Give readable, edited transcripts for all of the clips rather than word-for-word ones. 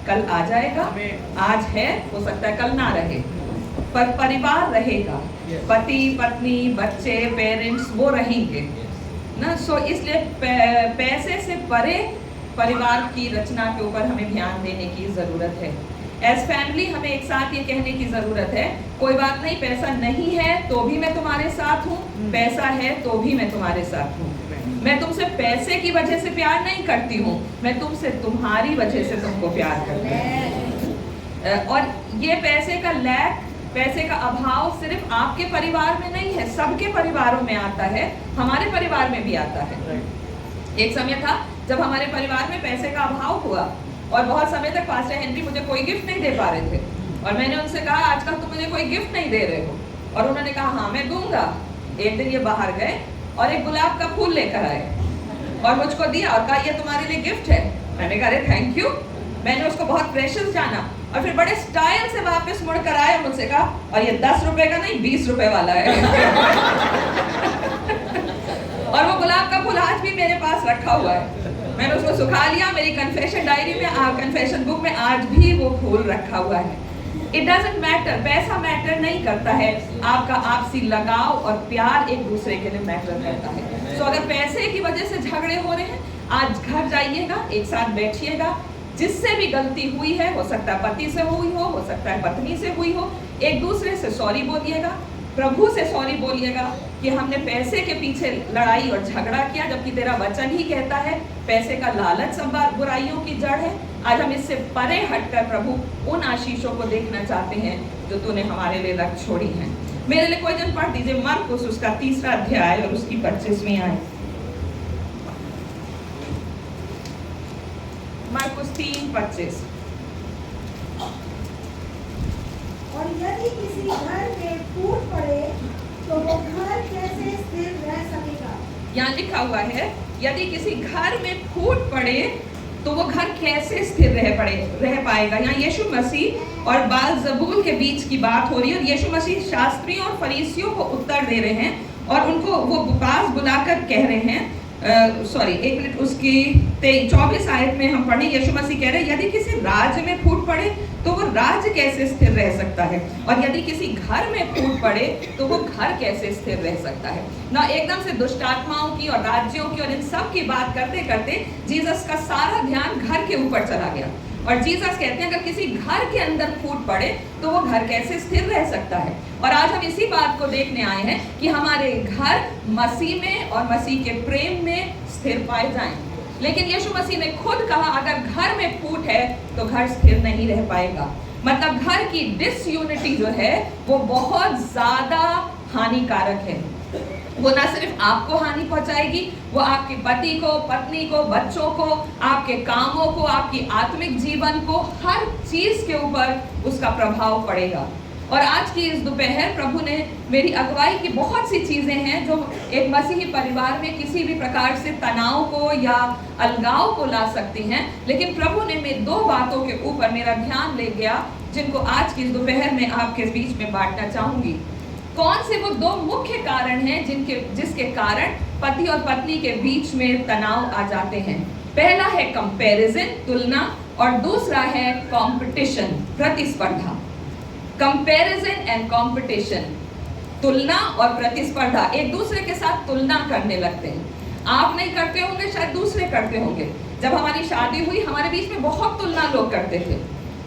कल आ जाएगा, आज है, हो सकता है कल ना रहे, पर परिवार रहेगा, पति पत्नी बच्चे पेरेंट्स वो रहेंगे ना। सो इसलिए पैसे से परे परिवार की रचना के ऊपर हमें ध्यान देने की ज़रूरत है। एज फैमिली हमें एक साथ ये कहने की ज़रूरत है, कोई बात नहीं, पैसा नहीं है तो भी मैं तुम्हारे साथ हूँ, पैसा है तो भी मैं तुम्हारे साथ हूँ। मैं तुमसे पैसे की वजह से प्यार नहीं करती हूँ, मैं तुमसे तुम्हारी वजह से तुमको प्यार करती हूँ। और ये पैसे का लैक, पैसे का अभाव सिर्फ आपके परिवार में नहीं है, सबके परिवारों में आता है, हमारे परिवार में भी आता है। एक समय था जब हमारे परिवार में पैसे का अभाव हुआ और बहुत समय तक पास्टर हेनरी मुझे कोई गिफ्ट नहीं दे पा रहे थे, और मैंने उनसे कहा आजकल तुम मुझे कोई गिफ्ट नहीं दे रहे हो, और उन्होंने कहा हाँ मैं दूंगा। एक दिन ये बाहर गए और एक गुलाब का फूल लेकर आए और मुझको दिया और कहा ये तुम्हारे लिए गिफ्ट है। मैंने कहा अरे थैंक यू। मैंने उसको बहुत प्रेशियस जाना और फिर बड़े स्टाइल से वापस मुड़ कर आए और मुझसे कहा और ये 10 रुपए का नहीं 20 रुपए वाला है। और वो गुलाब का फूल आज भी मेरे पास रखा हुआ है, मैंने उसको सुखा लिया, मेरी कन्फेशन डायरी में, कन्फेशन बुक में आज भी वो फूल रखा हुआ है। इट डजंट मैटर, पैसा मैटर नहीं करता है, आपका आपसी लगाव और प्यार एक दूसरे के लिए मैटर करता है। सो अगर पैसे की वजह से झगड़े हो रहे हैं, आज घर जाइएगा, एक साथ बैठिएगा, जिससे भी गलती हुई है, हो सकता है पति से हुई हो सकता है पत्नी से हुई हो, एक दूसरे से सॉरी बोलिएगा, प्रभु से सॉरी बोलिएगा कि हमने पैसे के पीछे लड़ाई और झगड़ा किया, जबकि तेरा वचन ही कहता है पैसे का लालच सब बुराइयों की जड़ है। आज हम इससे परे हटकर प्रभु उन आशीषों को देखना चाहते हैं जो तूने हमारे लिए रख छोड़ी हैं। मेरे लिए कोई जन पढ़ दीजिए मरकुस उसका 3रा अध्याय और उसकी 25वीं आयत। मरकुस 3:25। और यदि किसी घर में फूट पड़े तो वो घर कैसे स्थिर रह सकेगा? यहाँ लिखा हुआ है यदि किसी घर में फूट पड़े तो वो घर कैसे स्थिर रह पाएगा। यहाँ यीशु मसीह और बाल-ज़बूल के बीच की बात हो रही है और यीशु मसीह शास्त्रियों और फरीसियों को उत्तर दे रहे हैं और उनको वो पास बुलाकर कह रहे हैं, एक मिनट, उसकी 24 आयत में हम पढ़े, यीशु मसीह कह रहे हैं यदि किसी राज्य में फूट पड़े तो वो राज्य कैसे स्थिर रह सकता है, और यदि किसी घर में फूट पड़े तो वो घर कैसे स्थिर रह सकता है ना। एकदम से दुष्ट आत्माओं की और राज्यों की और इन सब की बात करते करते जीसस का सारा ध्यान घर के ऊपर चला गया और जीसस कहते हैं अगर किसी घर के अंदर फूट पड़े तो वो घर कैसे स्थिर रह सकता है। और आज हम इसी बात को देखने आए हैं कि हमारे घर मसीह में और मसीह के प्रेम में स्थिर पाए जाएं। लेकिन यीशु मसीह ने खुद कहा अगर घर में फूट है तो घर स्थिर नहीं रह पाएगा। मतलब घर की डिसयूनिटी जो है वो बहुत ज्यादा हानिकारक है। वो ना सिर्फ आपको हानि पहुंचाएगी, वो आपके पति को, पत्नी को, बच्चों को, आपके कामों को, आपकी आत्मिक जीवन को, हर चीज के ऊपर उसका प्रभाव पड़ेगा। और आज की इस दोपहर प्रभु ने मेरी अगुवाई की बहुत सी चीजें हैं जो एक मसीही परिवार में किसी भी प्रकार से तनाव को या अलगाव को ला सकती हैं, लेकिन प्रभु ने मेरी 2 बातों के ऊपर मेरा ध्यान ले गया जिनको आज की इस दोपहर में आपके बीच में बांटना चाहूंगी। कौन से वो 2 मुख्य कारण हैं जिसके कारण पति और पत्नी के बीच में तनाव आ जाते हैं। पहला है कंपैरिजन, तुलना, और दूसरा है कंपटीशन, प्रतिस्पर्धा। कंपैरिजन एंड कंपटीशन, तुलना और प्रतिस्पर्धा, एक दूसरे के साथ तुलना करने लगते हैं। आप नहीं करते होंगे, शायद दूसरे करते होंगे। जब हमारी शादी हुई हमारे बीच में बहुत तुलना लोग करते थे,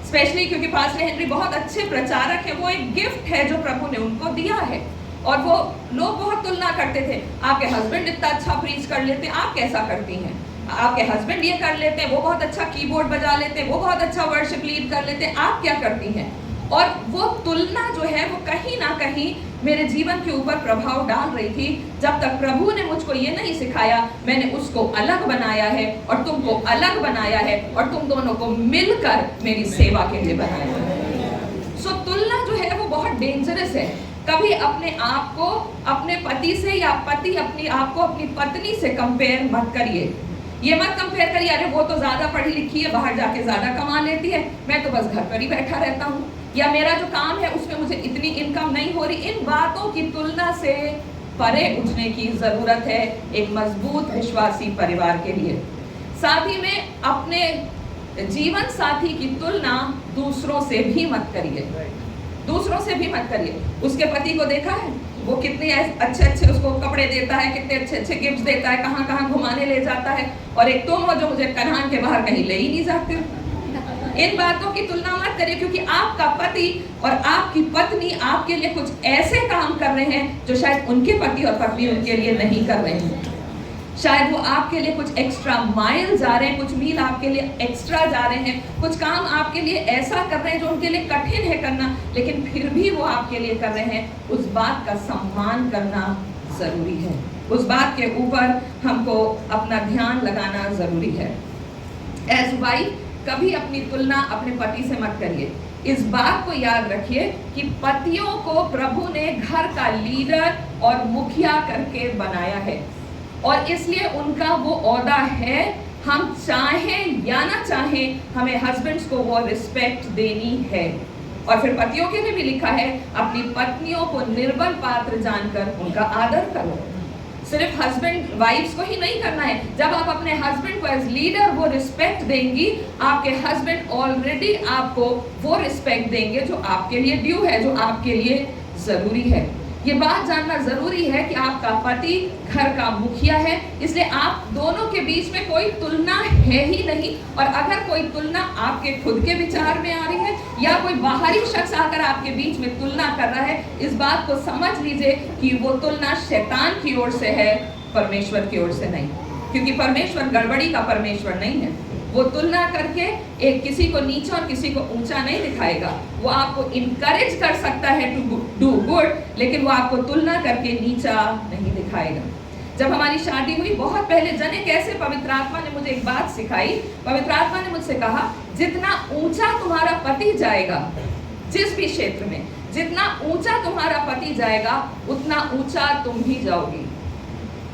स्पेशली क्योंकि पास्टर हेनरी बहुत अच्छे प्रचारक हैं, वो एक गिफ्ट है जो प्रभु ने उनको दिया है। और वो लोग बहुत तुलना करते थे, आपके हस्बैंड इतना अच्छा प्रीच कर लेते हैं, आप कैसा करती हैं? आपके हस्बैंड ये कर लेते हैं, वो बहुत अच्छा कीबोर्ड बजा लेते हैं, वो बहुत अच्छा वर्शिप लीड कर लेते हैं, आप क्या करती हैं? और वो तुलना जो है वो कहीं ना कहीं मेरे जीवन के ऊपर प्रभाव डाल रही थी, जब तक प्रभु ने मुझको ये नहीं सिखाया। मैंने उसको अलग बनाया है और तुमको अलग बनाया है और तुम दोनों को मिलकर मेरी सेवा के लिए बनाया है। सो तुलना जो है वो बहुत डेंजरस है। कभी अपने आप को अपने पति से या पति अपने आप को अपनी पत्नी से कंपेयर मत करिए। ये मत कंपेयर करिए अरे वो तो ज्यादा पढ़ी लिखी है, बाहर जाके ज्यादा कमा लेती है, मैं तो बस घर पर ही बैठा रहता हूँ, या मेरा जो काम है उसमें मुझे इतनी इनकम नहीं हो रही। इन बातों की तुलना से परे उठने की जरूरत है एक मजबूत विश्वासी परिवार के लिए। साथ ही में अपने जीवन साथी की तुलना दूसरों से भी मत करिए, दूसरों से भी मत करिए। उसके पति को देखा है, वो कितने अच्छे अच्छे उसको कपड़े देता है, कितने अच्छे अच्छे गिफ्ट देता है, कहाँ कहाँ घुमाने ले जाता है, और एक तुम हो जो मुझे कन्हान के बाहर कहीं ले ही नहीं जाते हो। इन बातों की तुलना मत करिए, क्योंकि आपका पति और आपकी पत्नी आपके लिए कुछ ऐसे काम कर रहे हैं जो शायद उनके पति और पत्नी उनके लिए नहीं कर रहे हैं। शायद वो आपके लिए कुछ एक्स्ट्रा माइल जा रहे हैं, कुछ मील आपके लिए एक्स्ट्रा जा रहे हैं, कुछ काम आपके लिए ऐसा कर रहे हैं जो उनके लिए कठिन है करना, लेकिन फिर भी वो आपके लिए कर रहे हैं। उस बात का सम्मान करना जरूरी है, उस बात के ऊपर हमको अपना ध्यान लगाना जरूरी है। एज वाइफ कभी अपनी तुलना अपने पति से मत करिए। इस बात को याद रखिए कि पतियों को प्रभु ने घर का लीडर और मुखिया करके बनाया है, और इसलिए उनका वो ओहदा है। हम चाहें या ना चाहें, हमें हस्बैंड्स को वो रिस्पेक्ट देनी है। और फिर पतियों के लिए भी लिखा है, अपनी पत्नियों को निर्बल पात्र जानकर उनका आदर करो। सिर्फ हस्बैंड वाइफ्स को ही नहीं करना है। जब आप अपने हस्बैंड को एज लीडर वो रिस्पेक्ट देंगी, आपके हस्बैंड ऑलरेडी आपको वो रिस्पेक्ट देंगे जो आपके लिए ड्यू है, जो आपके लिए जरूरी है। ये बात जानना जरूरी है कि आपका पति घर का मुखिया है, इसलिए आप दोनों के बीच में कोई तुलना है ही नहीं। और अगर कोई तुलना आपके खुद के विचार में आ रही है या कोई बाहरी शख्स आकर आपके बीच में तुलना कर रहा है, इस बात को समझ लीजिए कि वो तुलना शैतान की ओर से है, परमेश्वर की ओर से नहीं। क्योंकि परमेश्वर गड़बड़ी का परमेश्वर नहीं है। वो तुलना करके एक किसी को नीचा और किसी को ऊंचा नहीं दिखाएगा। वो आपको इनकरेज कर सकता है टू डू गुड, लेकिन वो आपको तुलना करके नीचा नहीं दिखाएगा। जब हमारी शादी हुई बहुत पहले, जाने कैसे पवित्र आत्मा ने मुझे एक बात सिखाई। पवित्र आत्मा ने मुझसे कहा, जितना ऊंचा तुम्हारा पति जाएगा, जिस भी क्षेत्र में जितना ऊंचा तुम्हारा पति जाएगा, उतना ऊंचा तुम भी जाओगी।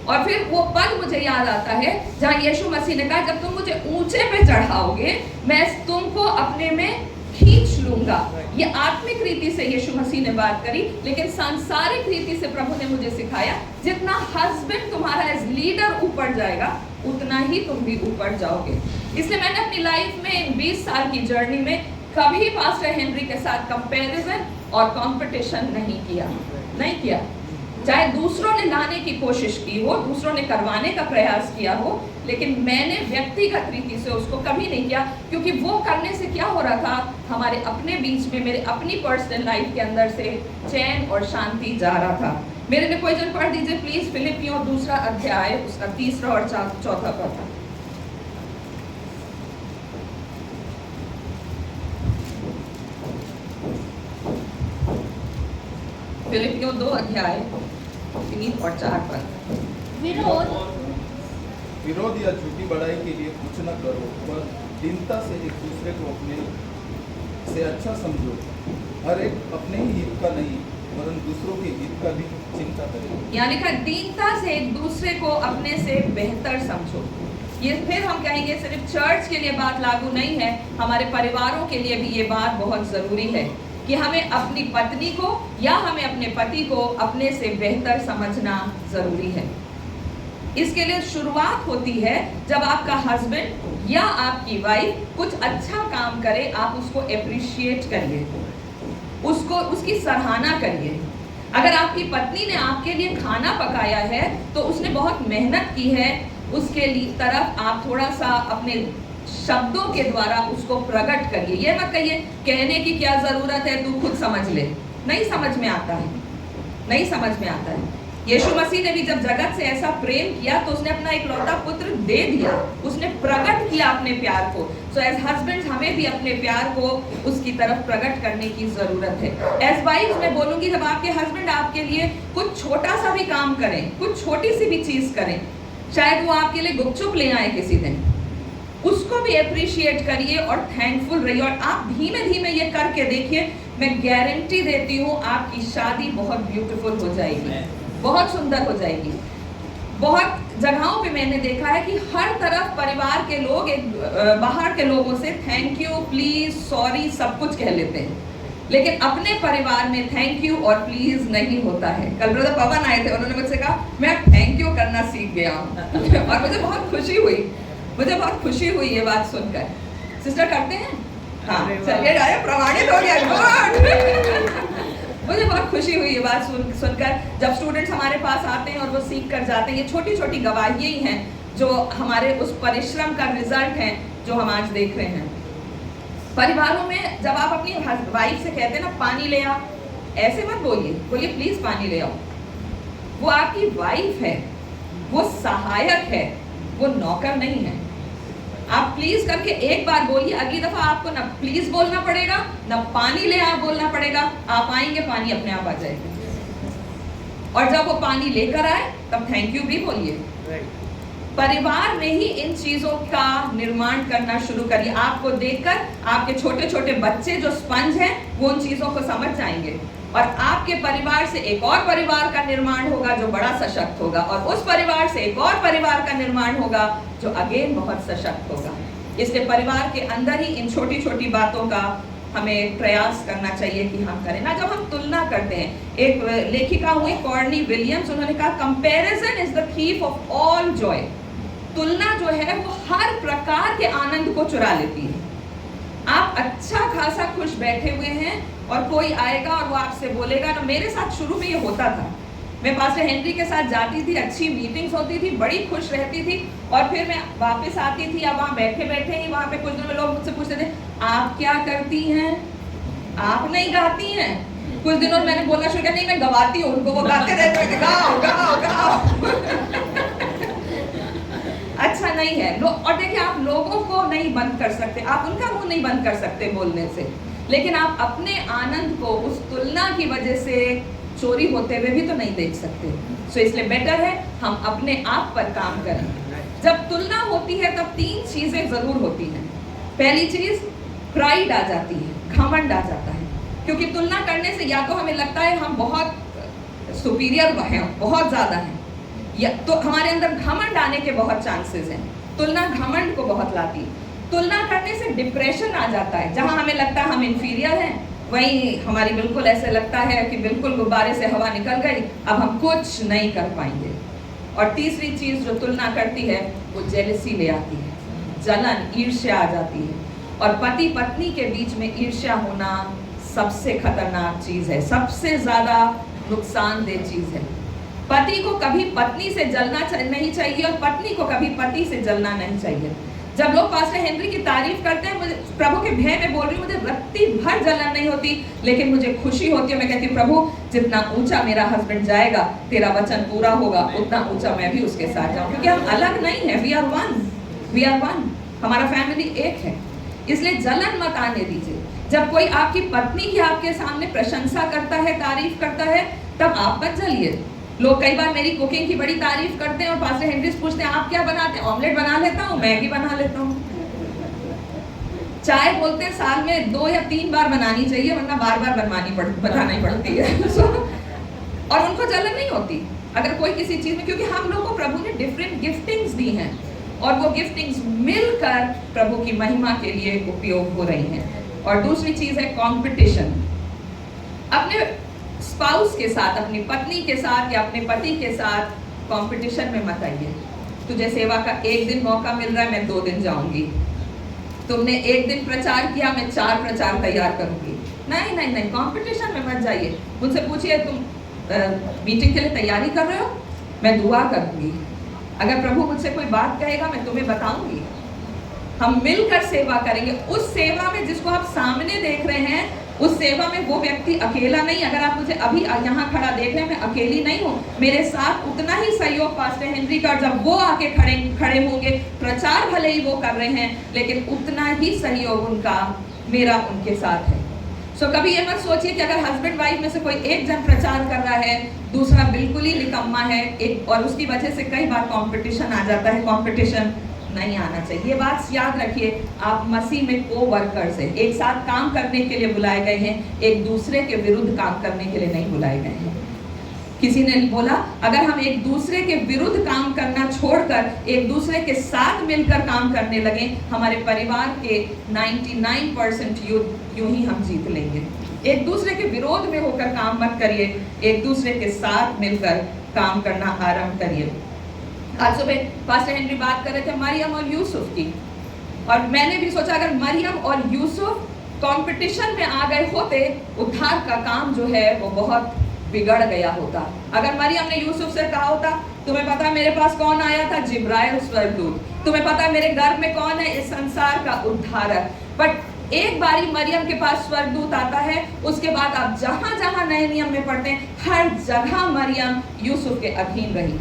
और फिर वो पद मुझे याद आता है जहाँ यीशु मसीह ने कहा, जब तुम मुझे ऊंचे पे चढ़ाओगे, मैं तुमको अपने में खींच लूंगा। ये आत्मिक रीति से यीशु मसीह ने बात करी, लेकिन सांसारिक रीति से प्रभु ने मुझे सिखाया, जितना हस्बैंड तुम्हारा एज लीडर ऊपर जाएगा, उतना ही तुम भी ऊपर जाओगे। इसलिए मैंने अपनी लाइफ में 20 साल की जर्नी में कभी पास्टर हेनरी के साथ कंपैरिजन और कंपटीशन नहीं किया। चाहे दूसरों ने लाने की कोशिश की हो, दूसरों ने करवाने का प्रयास किया हो, लेकिन मैंने व्यक्तिगत रीति से उसको कभी नहीं किया। क्योंकि वो करने से क्या हो रहा था, हमारे अपने बीच में, मेरे अपनी पर्सनल लाइफ के अंदर से चैन और शांति जा रहा था। मेरे लिए कोई जन पढ़ दीजिए प्लीज, फिलिपियों 2 अध्याय, उसका 3 और 4 पद। फिलिपियों 2 अध्याय 3 और 4 पर। विरोध या झूठी बड़ाई के लिए कुछ न करो, पर दीनता से एक दूसरे को अपने से अच्छा समझो। हर एक अपने ही हित का नहीं, वरन दूसरों के हित का भी चिंता करे। यहाँ लिखा, दीनता से एक दूसरे को अपने से बेहतर समझो। ये फिर हम कहेंगे सिर्फ चर्च के लिए बात लागू नहीं है, हमारे परिवारों के लिए भी ये बात बहुत जरूरी है कि हमें अपनी पत्नी को या हमें अपने पति को अपने से बेहतर समझना जरूरी है। इसके लिए शुरुआत होती है जब आपका हस्बैंड या आपकी वाइफ कुछ अच्छा काम करे, आप उसको एप्रिशिएट करिए, उसकी सराहना करिए। अगर आपकी पत्नी ने आपके लिए खाना पकाया है तो उसने बहुत मेहनत की है, उसके लिए तरफ आप थोड़ा सा अपने शब्दों के द्वारा उसको प्रकट करिए। ये मत कहिए कहने की क्या जरूरत है, तू खुद समझ ले। नहीं समझ में आता है, नहीं समझ में आता है। यीशु मसीह ने भी जब जगत से ऐसा प्रेम किया तो उसने अपना इकलौता पुत्र दे दिया, उसने प्रकट किया अपने प्यार को। सो एज हस्बैंड्स हमें भी अपने प्यार को उसकी तरफ प्रकट करने की जरूरत है। एज वाइफ मैं बोलूंगी, जब आपके हस्बैंड आपके लिए कुछ छोटा सा भी काम करें, कुछ छोटी सी भी चीज करें, शायद वो आपके लिए गुपचुप ले आए किसी दिन, उसको भी अप्रिशिएट करिए और थैंकफुल रहिए। और आप धीमे धीमे ये करके देखिए, मैं गारंटी देती हूँ आपकी शादी बहुत ब्यूटीफुल हो जाएगी, बहुत सुंदर हो जाएगी। बहुत जगहों पे मैंने देखा है कि हर तरफ परिवार के लोग बाहर के लोगों से थैंक यू, प्लीज, सॉरी सब कुछ कह लेते हैं, लेकिन अपने परिवार में थैंक यू और प्लीज नहीं होता है। कल ब्रदर पवन आए थे, उन्होंने मुझसे कहा मैं थैंक यू करना सीख गया हूँ और मुझे बहुत खुशी हुई ये बात सुनकर। सिस्टर करते हैं? हाँ, चलिए डायरेक्ट प्रमाणित हो गया, गुड। मुझे बहुत खुशी हुई ये बात सुनकर। जब स्टूडेंट्स हमारे पास आते हैं और वो सीख कर जाते हैं, ये छोटी छोटी गवाहियाँ ही हैं जो हमारे उस परिश्रम का रिजल्ट है जो हम आज देख रहे हैं। परिवारों में जब आप अपनी वाइफ से कहते हैं ना पानी ले आ, ऐसे मत बोलिए, बोलिए प्लीज पानी ले आओ। वो आपकी वाइफ है, वो सहायक है, वो नौकर नहीं है। आप प्लीज करके एक बार बोलिए, अगली दफा आपको ना प्लीज बोलना पड़ेगा, ना पानी ले आ बोलना पड़ेगा। आप आएंगे, पानी अपने आप आ जाएगा। और जब वो पानी लेकर आए तब थैंक यू भी बोलिए। परिवार में ही इन चीजों का निर्माण करना शुरू करिए। आपको देखकर आपके छोटे छोटे बच्चे जो स्पंज हैं वो उन चीजों को समझ जाएंगे, और आपके परिवार से एक और परिवार का निर्माण होगा जो बड़ा सशक्त होगा, और उस परिवार से एक और परिवार का निर्माण होगा जो अगेन बहुत सशक्त होगा। इसलिए परिवार के अंदर ही इन छोटी छोटी बातों का हमें प्रयास करना चाहिए कि हम करें ना। जब हम तुलना करते हैं, एक लेखिका हुई कॉर्नी विलियम्स, उन्होंने कहा comparison is the thief of all Joy. तुलना जो है वो हर प्रकार के आनंद को चुरा लेती है। आप अच्छा खासा खुश बैठे हुए हैं और कोई आएगा और वो आपसे बोलेगा ना, मेरे साथ शुरू में ये होता था, मैं पास्टर हेनरी के साथ जाती थी, अच्छी मीटिंग्स होती थी, बड़ी खुश रहती थी, और फिर मैं वापस आती थी। अब वहाँ बैठे बैठे ही वहाँ पे कुछ दिनों में लोग मुझसे पूछते थे, आप क्या करती हैं? आप नहीं गाती हैं? कुछ दिनों मैंने बोलना शुरू किया, नहीं मैं गवाती हूँ। उनको वो गाते रहते थे, गाओ गाओ गाओ। अच्छा नहीं है और देखिए, आप लोगों को नहीं बंद कर सकते, आप उनका मुंह नहीं बंद कर सकते बोलने से, लेकिन आप अपने आनंद को उस तुलना की वजह से चोरी होते हुए भी तो नहीं देख सकते। सो इसलिए बेटर है हम अपने आप पर काम करें। जब तुलना होती है तब 3 चीजें जरूर होती हैं। पहली चीज प्राइड आ जाती है, घमंड आ जाता है, क्योंकि तुलना करने से या तो हमें लगता है हम बहुत सुपीरियर हैं, बहुत ज्यादा हैं, या तो हमारे अंदर घमंड आने के बहुत चांसेस हैं। तुलना घमंड को बहुत लाती है। तुलना करने से डिप्रेशन आ जाता है, जहां हमें लगता है हम इंफीरियर हैं, वहीं हमारी बिल्कुल ऐसे लगता है कि बिल्कुल गुब्बारे से हवा निकल गई, अब हम कुछ नहीं कर पाएंगे। और तीसरी चीज जो तुलना करती है वो जेलसी ले आती है, जलन, ईर्ष्या आ जाती है। और पति पत्नी के बीच में ईर्ष्या होना सबसे खतरनाक चीज है, सबसे ज्यादा नुकसानदेह चीज है। पति को कभी पत्नी से जलना नहीं चाहिए और पत्नी को कभी पति से जलना नहीं चाहिए। जब लोग पास्टर हेनरी की तारीफ करते हैं, मुझे प्रभु के भय में बोल रही हूँ, मुझे रत्ती भर जलन नहीं होती, लेकिन मुझे खुशी होती है। मैं कहती हूँ, प्रभु जितना ऊंचा मेरा हस्बैंड जाएगा, तेरा वचन पूरा होगा, उतना ऊंचा मैं भी उसके साथ जाऊँ, क्योंकि हम अलग नहीं है, वी आर वन, हमारा फैमिली एक है। इसलिए जलन मत आने दीजिए। जब कोई आपकी पत्नी की आपके सामने प्रशंसा करता है, तारीफ करता है, तब आप मत जलिए। लोग कई बार मेरी कुकिंग की बड़ी तारीफ करते हैं और पास्टर हेनरी पूछते हैं, आप क्या बनाते हैं? ऑमलेट बना लेता हूँ, मैगी बना लेता हूँ। चाय बोलते हैं साल में 2 या 3 बार बनानी चाहिए, वरना बार बार बनानी पड़ती है। और उनको जलन नहीं होती अगर कोई किसी चीज में, क्योंकि हम लोग को प्रभु ने डिफरेंट गिफ्टिंग्स दी हैं और वो गिफ्टिंग्स मिलकर प्रभु की महिमा के लिए उपयोग हो रही हैं। और दूसरी चीज है कंपटीशन। अपने स्पाउस के साथ, अपनी पत्नी के साथ या अपने पति के साथ कंपटीशन में मत आइए। तुझे सेवा का 1 दिन मौका मिल रहा है, मैं 2 दिन जाऊंगी। तुमने 1 दिन प्रचार किया, मैं 4 प्रचार तैयार करूंगी। नहीं नहीं नहीं, कंपटीशन में मत जाइए। मुझसे पूछिए, तुम मीटिंग के लिए तैयारी कर रहे हो? मैं दुआ करूंगी। अगर प्रभु मुझसे कोई बात कहेगा, मैं तुम्हें बताऊंगी। हम मिलकर सेवा करेंगे। उस सेवा में जिसको आप सामने देख रहे हैं, उस सेवा में वो व्यक्ति अकेला नहीं। अगर आप मुझे अभी यहाँ खड़ा देख रहे हैं, मैं अकेली नहीं हूँ, मेरे साथ उतना ही सहयोग पास्टर हेनरी का। जब वो आके खड़े होंगे, प्रचार भले ही वो कर रहे हैं, लेकिन उतना ही सहयोग उनका, मेरा उनके साथ है। सो कभी ये मत सोचिए कि अगर हस्बैंड वाइफ में से कोई एक जन प्रचार कर रहा है, दूसरा बिल्कुल ही निकम्मा है, और उसकी वजह से कई बार कंपटीशन आ जाता है। कंपटीशन नहीं आना चाहिए। ये बात याद रखिए, आप मसीह में को-वर्कर्स हैं, एक साथ काम करने के लिए बुलाए गए हैं, एक दूसरे के विरुद्ध काम करने के लिए नहीं बुलाए गए हैं। किसी ने बोला, अगर हम एक दूसरे के विरुद्ध काम करना छोड़कर एक दूसरे के साथ मिलकर काम करने लगे, हमारे परिवार के 99% युद्ध यूं ही हम जीत लेंगे। एक दूसरे के विरोध में होकर काम मत करिए, एक दूसरे के साथ मिलकर काम करना आरंभ करिए। आज सुबह पास्टर हेनरी बात कर रहे थे मरियम और यूसुफ की। और मैंने भी सोचा अगर मरियम और यूसुफ कंपटीशन में आ गए होते, उद्धार का काम जो है वो बहुत बिगड़ गया होता। अगर मरियम ने यूसुफ से कहा होता, तुम्हें पता है मेरे पास कौन आया था? जिब्राइल स्वर्गदूत। तुम्हें पता है मेरे घर में कौन है? इस संसार का उद्धारक। बट एक बारी मरियम के पास स्वर्गदूत आता है, उसके बाद आप जहां जहां नए नियम में पढ़ते हैं, हर जगह मरियम यूसुफ के अधीन रही।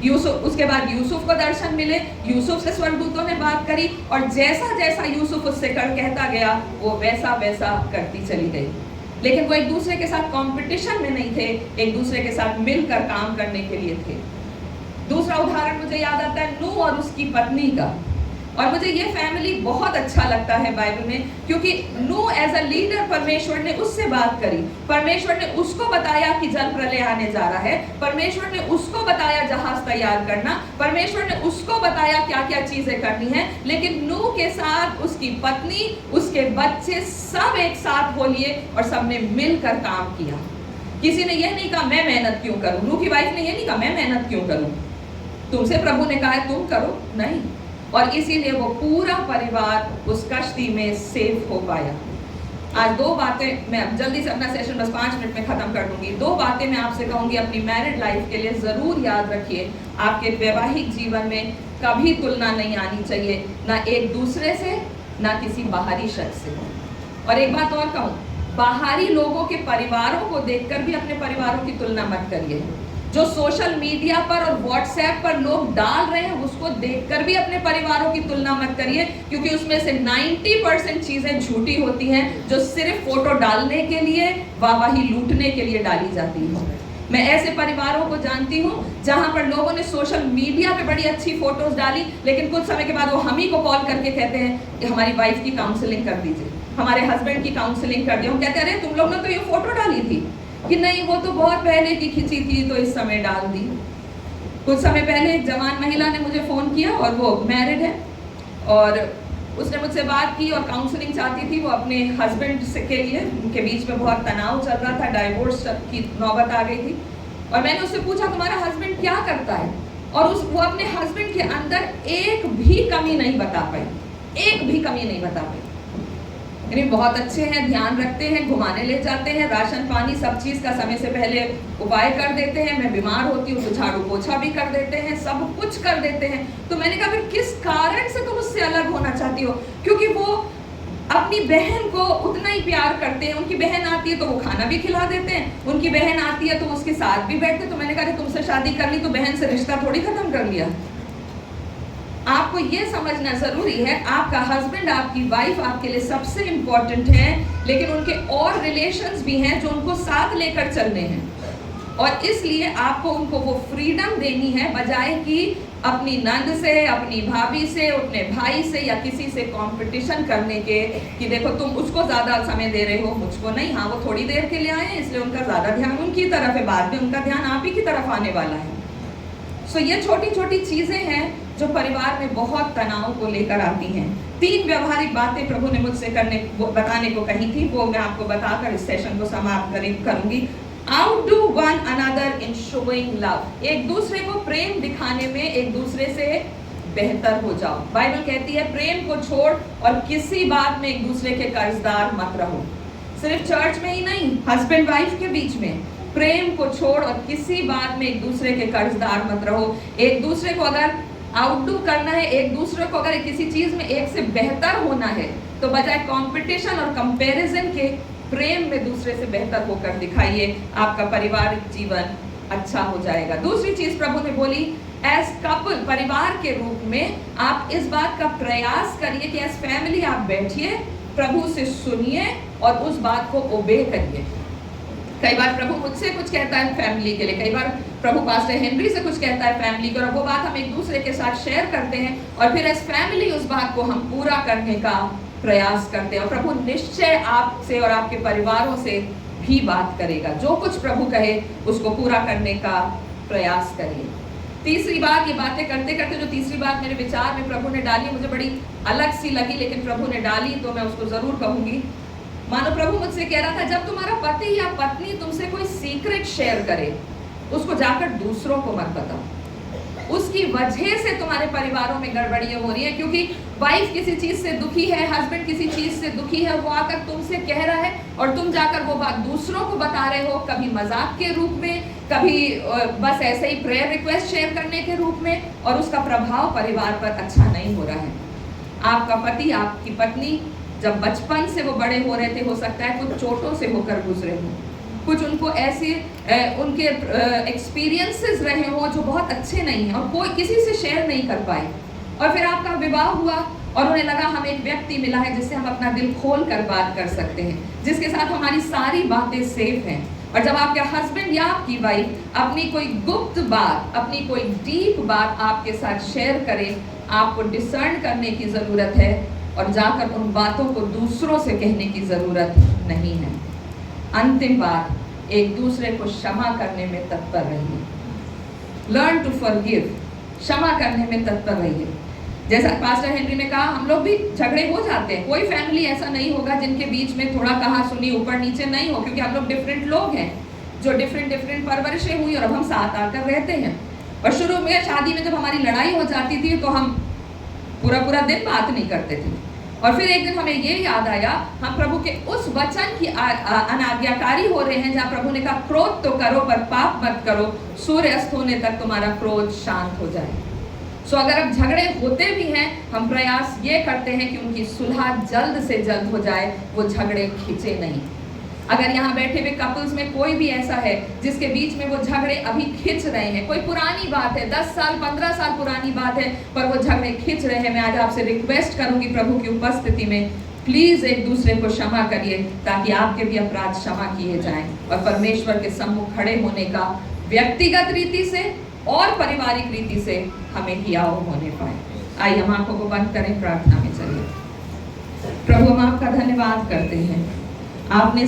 यूसुफ, उसके बाद यूसुफ को दर्शन मिले, यूसुफ से स्वर्गदूतों ने बात करी, और जैसा जैसा यूसुफ उससे कहता गया वो वैसा वैसा करती चली गई। लेकिन वो एक दूसरे के साथ कंपटीशन में नहीं थे, एक दूसरे के साथ मिलकर काम करने के लिए थे। दूसरा उदाहरण मुझे याद आता है नूह और उसकी पत्नी का, और मुझे ये फैमिली बहुत अच्छा लगता है बाइबल में, क्योंकि नूह एज अ लीडर परमेश्वर ने उससे बात करी, परमेश्वर ने उसको बताया कि जल प्रलय आने जा रहा है, परमेश्वर ने उसको बताया जहाज तैयार करना, परमेश्वर ने उसको बताया क्या क्या चीजें करनी है। लेकिन नूह के साथ उसकी पत्नी, उसके बच्चे सब एक साथ हो लिए और सबने मिलकर काम किया। किसी ने यह नहीं कहा मैं मेहनत क्यों करूं, नूह की वाइफ ने यह नहीं कहा मैं मेहनत क्यों करूं, तुमसे प्रभु ने कहा है तुम करो, नहीं। और इसीलिए वो पूरा परिवार उस कश्ती में सेफ हो पाया। आज दो बातें मैं जल्दी से अपना सेशन बस 5 मिनट में खत्म कर दूंगी। दो बातें मैं आपसे कहूंगी अपनी मैरिड लाइफ के लिए जरूर याद रखिए। आपके वैवाहिक जीवन में कभी तुलना नहीं आनी चाहिए, ना एक दूसरे से, ना किसी बाहरी शख्स से। और एक बात और कहूं, बाहरी लोगों के परिवारों को देखकर भी अपने परिवारों की तुलना मत करिए। जो सोशल मीडिया पर और व्हाट्सएप पर लोग डाल रहे हैं उसको देखकर भी अपने परिवारों की तुलना मत करिए, क्योंकि उसमें से 90% चीजें झूठी होती हैं जो सिर्फ फोटो डालने के लिए, वाहवाही लूटने के लिए डाली जाती है। मैं ऐसे परिवारों को जानती हूँ जहां पर लोगों ने सोशल मीडिया पे बड़ी अच्छी फोटोज डाली, लेकिन कुछ समय के बाद वो हम ही को कॉल करके कहते हैं कि हमारी वाइफ की काउंसलिंग कर दीजिए, हमारे हस्बैंड की काउंसलिंग कर दिए। हम कहते हैं अरे तुम लोग ने तो ये फोटो डाली थी, कि नहीं वो तो बहुत पहले की खिंची थी तो इस समय डाल दी। कुछ समय पहले एक जवान महिला ने मुझे फ़ोन किया, और वो मैरिड है, और उसने मुझसे बात की और काउंसलिंग चाहती थी वो अपने हस्बैंड से के लिए। उनके बीच में बहुत तनाव चल रहा था, डाइवोर्स की नौबत आ गई थी। और मैंने उससे पूछा तुम्हारा हस्बैंड क्या करता है, और वो अपने हस्बैंड के अंदर एक भी कमी नहीं बता पाई, एक भी कमी नहीं बता पाई। यानी बहुत अच्छे हैं, ध्यान रखते हैं, घुमाने ले जाते हैं, राशन पानी सब चीज़ का समय से पहले उपाय कर देते हैं, मैं बीमार होती हूँ तो झाड़ू पोछा भी कर देते हैं, सब कुछ कर देते हैं। तो मैंने कहा फिर किस कारण से तुम उससे अलग होना चाहती हो? क्योंकि वो अपनी बहन को उतना ही प्यार करते हैं, उनकी बहन आती है तो वो खाना भी खिला देते हैं, उनकी बहन आती है तो उसके साथ भी बैठते। तो मैंने कहा तुमसे शादी कर ली तो बहन से रिश्ता थोड़ी खत्म कर लिया। आपको ये समझना जरूरी है, आपका हस्बैंड, आपकी वाइफ आपके लिए सबसे इंपॉर्टेंट है, लेकिन उनके और रिलेशंस भी हैं जो उनको साथ लेकर चलने हैं, और इसलिए आपको उनको वो फ्रीडम देनी है, बजाय कि अपनी नंद से, अपनी भाभी से, अपने भाई से या किसी से कंपटीशन करने के कि देखो तुम उसको ज़्यादा समय दे रहे हो, मुझको नहीं। हाँ, वो थोड़ी देर के लिए आए हैं इसलिए उनका ज़्यादा ध्यान उनकी तरफ है, बाद में उनका ध्यान आप ही की तरफ आने वाला है। सो ये छोटी छोटी चीज़ें हैं जो परिवार में बहुत तनाव को लेकर आती हैं। 3 व्यवहारिक बातें प्रभु ने मुझसे बताने को कही थी, वो मैं आपको बताकर इस सेशन को समाप्त करूंगी। Outdo one another in showing love, एक दूसरे को प्रेम दिखाने में एक दूसरे से बेहतर हो जाओ। बाइबल कहती है प्रेम को छोड़ और किसी बात में एक दूसरे के कर्जदार मत रहो। सिर्फ चर्च में ही नहीं, हस्बैंड वाइफ के बीच में प्रेम को छोड़ और किसी बात में एक दूसरे के कर्जदार मत रहो। एक दूसरे को अगर आउटडू करना है, एक दूसरे को अगर किसी चीज में एक से बेहतर होना है, तो बजाय कंपटीशन और कंपैरिजन के प्रेम में दूसरे से बेहतर होकर दिखाइए, आपका पारिवारिक जीवन अच्छा हो जाएगा। दूसरी चीज प्रभु ने बोली, एज कपल, परिवार के रूप में आप इस बात का प्रयास करिए कि एज फैमिली आप बैठिए, प्रभु से सुनिए और उस बात को ओबे करिए। कई बार प्रभु मुझसे कुछ कहता है फैमिली के लिए, कई बार प्रभु पास्टर हेनरी से कुछ कहता है फैमिली को, और वो बात हम एक दूसरे के साथ शेयर करते हैं, और फिर एज फैमिली उस बात को हम पूरा करने का प्रयास करते हैं। और प्रभु निश्चय आपसे और आपके परिवारों से भी बात करेगा। जो कुछ प्रभु कहे उसको पूरा करने का प्रयास करिए। तीसरी बात, ये बातें करते करते जो तीसरी बात मेरे विचार में प्रभु ने डाली, मुझे बड़ी अलग सी लगी, लेकिन प्रभु ने डाली तो मैं उसको जरूर कहूंगी। मानो प्रभु मुझसे कह रहा था, जब तुम्हारा पति या पत्नी तुमसे कोई सीक्रेट शेयर करे, उसको जाकर दूसरों को मत बताओ। उसकी वजह से तुम्हारे परिवारों में गड़बड़ियां हो रही है, क्योंकि वाइफ किसी चीज से दुखी है, हस्बैंड किसी चीज से दुखी है, वो आकर तुमसे कह रहा है और तुम जाकर वो बात दूसरों को बता रहे हो, कभी मजाक के रूप में, कभी बस ऐसे ही प्रेयर रिक्वेस्ट शेयर करने के रूप में, और उसका प्रभाव परिवार पर अच्छा नहीं हो रहा है। आपका पति, आपकी पत्नी जब बचपन से वो बड़े हो रहे थे, हो सकता है कुछ चोटों से होकर गुजरे हों, कुछ उनको ऐसे उनके एक्सपीरियंसेस रहे हो जो बहुत अच्छे नहीं हैं और कोई किसी से शेयर नहीं कर पाए, और फिर आपका विवाह हुआ और उन्हें लगा हम एक व्यक्ति मिला है जिससे हम अपना दिल खोल कर बात कर सकते हैं, जिसके साथ हमारी सारी बातें सेफ हैं। और जब आपके हस्बैंड या आपकी वाइफ अपनी कोई गुप्त बात, अपनी कोई डीप बात आपके साथ शेयर करे, आपको डिसर्न करने की ज़रूरत है और जाकर उन बातों को दूसरों से कहने की ज़रूरत नहीं है। अंतिम बात, एक दूसरे को क्षमा करने में तत्पर रहिए। लर्न टू फॉरगिव, क्षमा करने में तत्पर रहिए। जैसा पास्टर हेनरी ने कहा, हम लोग भी झगड़े हो जाते हैं, कोई फैमिली ऐसा नहीं होगा जिनके बीच में थोड़ा कहा सुनी ऊपर नीचे नहीं हो, क्योंकि हम लोग डिफरेंट लोग हैं जो डिफरेंट परवरिशें हुई और अब हम साथ आकर रहते हैं। और शुरू में शादी में जब हमारी लड़ाई हो जाती थी तो हम पूरा दिन बात नहीं करते थे, और फिर एक दिन हमें ये याद आया, हम प्रभु के उस वचन की अनाज्ञाकारी हो रहे हैं जहाँ प्रभु ने कहा क्रोध तो करो पर पाप मत करो, सूर्य अस्त होने तक तुम्हारा क्रोध शांत हो जाए। सो अगर अब झगड़े होते भी हैं, हम प्रयास ये करते हैं कि उनकी सुलह जल्द से जल्द हो जाए, वो झगड़े खिंचे नहीं। अगर यहाँ बैठे हुए कपल्स में कोई भी ऐसा है जिसके बीच में वो झगड़े अभी खिंच रहे हैं, कोई पुरानी बात है, 10 साल 15 साल पुरानी बात है, पर वो झगड़े खिंच रहे हैं, मैं आज आपसे रिक्वेस्ट करूंगी प्रभु की उपस्थिति में, प्लीज एक दूसरे को क्षमा करिए ताकि आपके भी अपराध क्षमा किए जाएं और परमेश्वर के सम्मुख खड़े होने का व्यक्तिगत रीति से और पारिवारिक रीति से हमें हियाव होने पाए। आइए हम आंखों को बंद करें, प्रार्थना में चलिए। प्रभु हम आपका धन्यवाद करते हैं, आपने